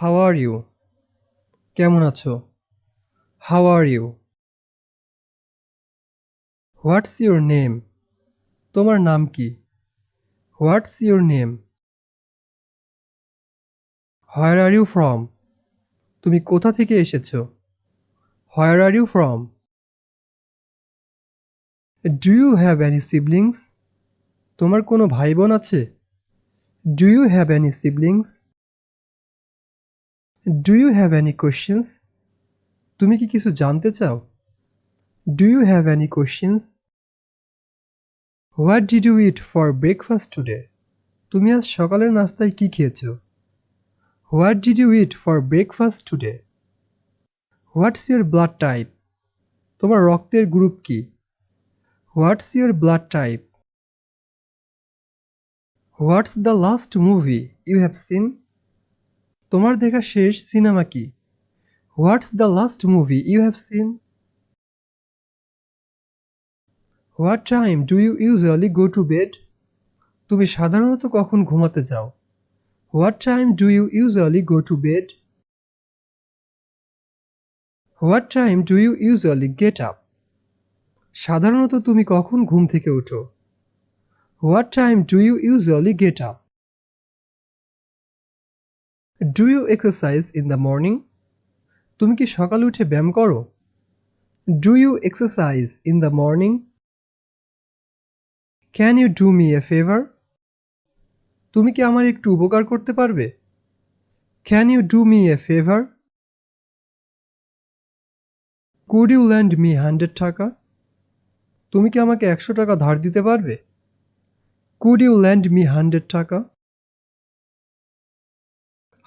How are you? কেমন আছো? How are you? What's your name? তোমার নাম কি? What's your name? Where are you from? তুমি কোথা থেকে এসেছো? Where are you from? Do you have any siblings? তোমার কোনো ভাই বোন আছে? Do you have any siblings? Do you have any questions? তুমি কি কিছু জানতে চাও? Do you have any questions? What did you eat for breakfast today? তুমি আজ সকালের নাস্তায় কি খেয়েছো? What did you eat for breakfast today? What's your blood type? তোমার রক্তের গ্রুপ কি? What's your blood type? What's the last movie you have seen? তোমার দেখা শেষ সিনেমা কি? What's the last movie you have seen? What time do you usually go to bed? তুমি সাধারণত কখন ঘুমাতে যাও? What time do you usually go to bed? What time do you usually get up? সাধারণত তুমি কখন ঘুম থেকে ওঠো? What time do you usually get up? Do you exercise in the morning? তুমি কি সকালে উঠে ব্যায়াম করো? Do you exercise in the morning? Can you do me a favor? তুমি কি আমার একটু উপকার করতে পারবে? Can you do me a favor? Could you lend me 100 টাকা? তুমি কি আমাকে 100 টাকা ধার দিতে পারবে? Could you lend me 100 টাকা?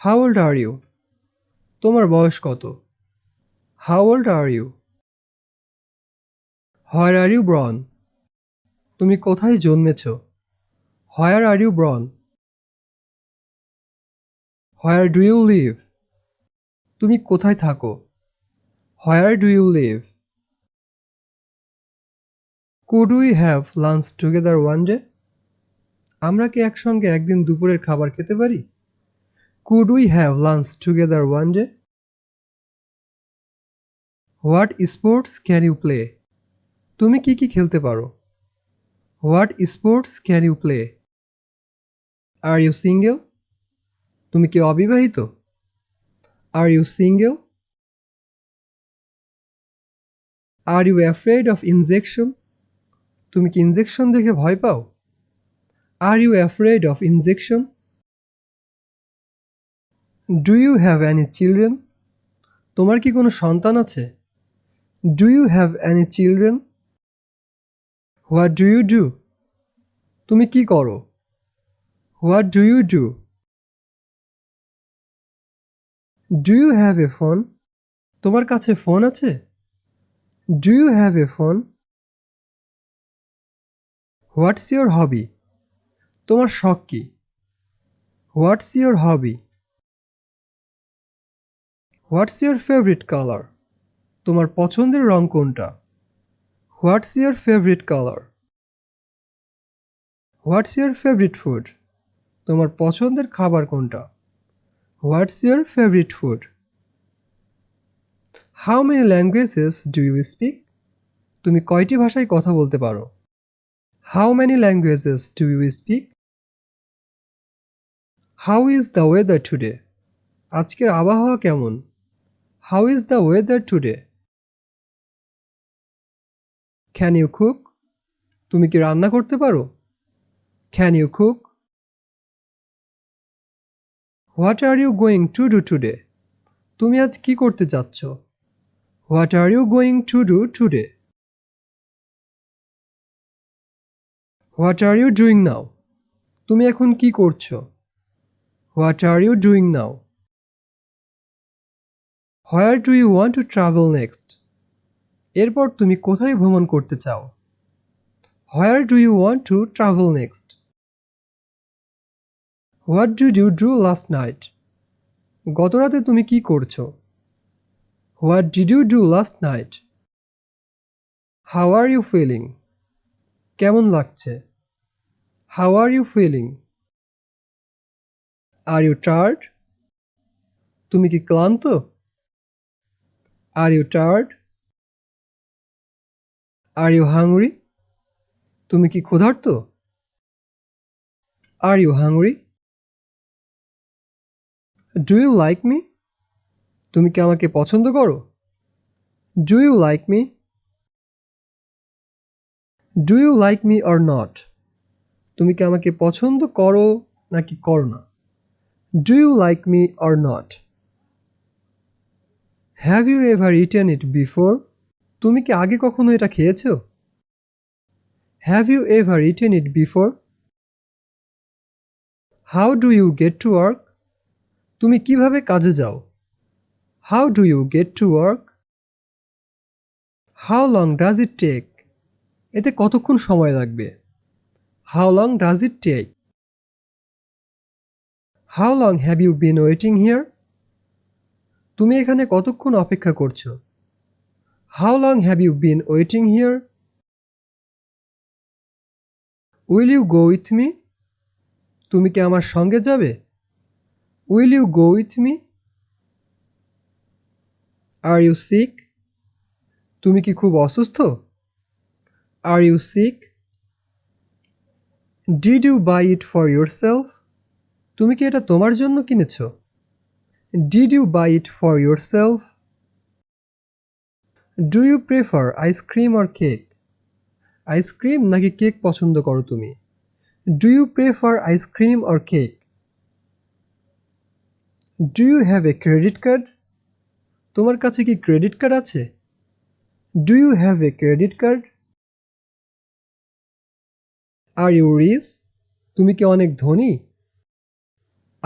How old are you? তোমার বয়স কত? How old are you? Where are you born? তুমি কোথায় জন্মেছো? Where are you born? Where do you live? তুমি কোথায় থাকো? Where do you live? Could we have lunch together one day? আমরা কি একসঙ্গে একদিন দুপুরের খাবার খেতে পারি? Could we have lunch together one day? What sports can you play? তুমি কি কি খেলতে পারো? What sports can you play? Are you single? তুমি কি অবিবাহিত? Are you single? Are you afraid of injection? তুমি কি ইনজেকশন দেখে ভয় পাও? Are you afraid of injection? Do you have any children? তোমার কি কোনো সন্তান আছে? Do you have any children? What do you do? তুমি কি করো? What do you do? Do you have a phone? তোমার কাছে ফোন আছে? Do you have a phone? What's your hobby? তোমার শখ কি? What's your hobby? What's your favorite color? তোমার পছন্দের রং কোনটা? What's your favorite color? What's your favorite food? তোমার পছন্দের খাবার কোনটা? What's your favorite food? How many languages do you speak? তুমি কয়টি ভাষায় কথা বলতে পারো? How many languages do you speak? How is the weather today? আজকের আবহাওয়া কেমন? How is the weather today? Can you cook? তুমি কি রান্না করতে পারো? Can you cook? What are you going to do today? তুমি আজ কি করতে যাচ্ছ? What are you going to do today? What are you doing now? তুমি এখন কি করছো? What are you doing now? Where do you want to travel next? এরপর তুমি কোথায় ভ্রমণ করতে চাও? Where do you want to travel next? What did you do last night? গতরাতে তুমি কি করছো? What did you do last night? How are you feeling? কেমন লাগছে? How are you feeling? Are you tired? তুমি কি ক্লান্ত? Are you tired? Are you hungry? তুমি কি ক্ষুধার্ত? Are you hungry? Do you like me? তুমি কি আমাকে পছন্দ করো? Do you like me? Do you like me or not? তুমি কি আমাকে পছন্দ করো নাকি করো না? Do you like me or not? Have you ever eaten it before? তুমি কি আগে কখনো এটা খেয়েছো? Have you ever eaten it before? How do you get to work? তুমি কিভাবে কাজে যাও? How do you get to work? How long does it take? এতে কতক্ষণ সময় লাগবে? How long does it take? How long have you been waiting here? তুমি এখানে কতক্ষণ অপেক্ষা করছো? How long have you been waiting here? Will you go with me? তুমি কি আমার সঙ্গে যাবে? Will you go with me? Are you sick? তুমি কি খুব অসুস্থ? Are you sick? Did you buy it for yourself? তুমি কি এটা তোমার জন্য কিনেছো? Did you buy it for yourself? Do you prefer ice cream or cake? Ice cream নাকি কেক পছন্দ করো তুমি? Do you prefer ice cream or cake? Do you have a credit card? তোমার কাছে কি ক্রেডিট কার্ড আছে? Do you have a credit card? Are you rich? তুমি কি অনেক ধনী?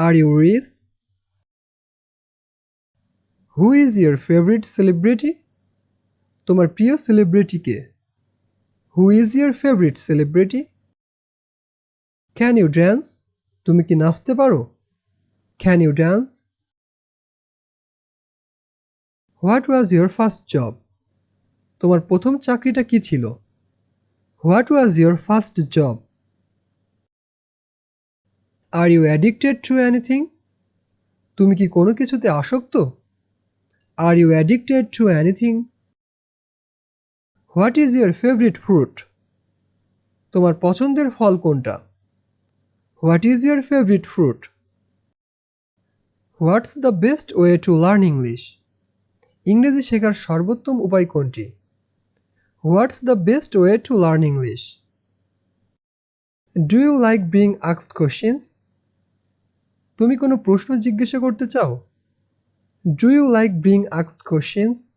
Are you rich? Who is your favorite celebrity? তোমার প্রিয় celebrity K? Who is your favorite celebrity? Can you dance? তুমি কি নাচতে পারো? Can you dance? What was your first job? তোমার প্রথম চাকরিটা কি ছিল? What was your first job? Are you addicted to anything? তুমি কি কোনো কিছুতে আসক্ত? Are you addicted to anything? What is your favorite fruit? তোমার পছন্দের ফল কোনটা? What is your favorite fruit? What's the best way to learn English? ইংরেজি শেখার সর্বোত্তম উপায় কোনটি? What's the best way to learn English? Do you like being asked questions? তুমি কোনো প্রশ্ন জিজ্ঞাসা করতে চাও? Do you like being asked questions?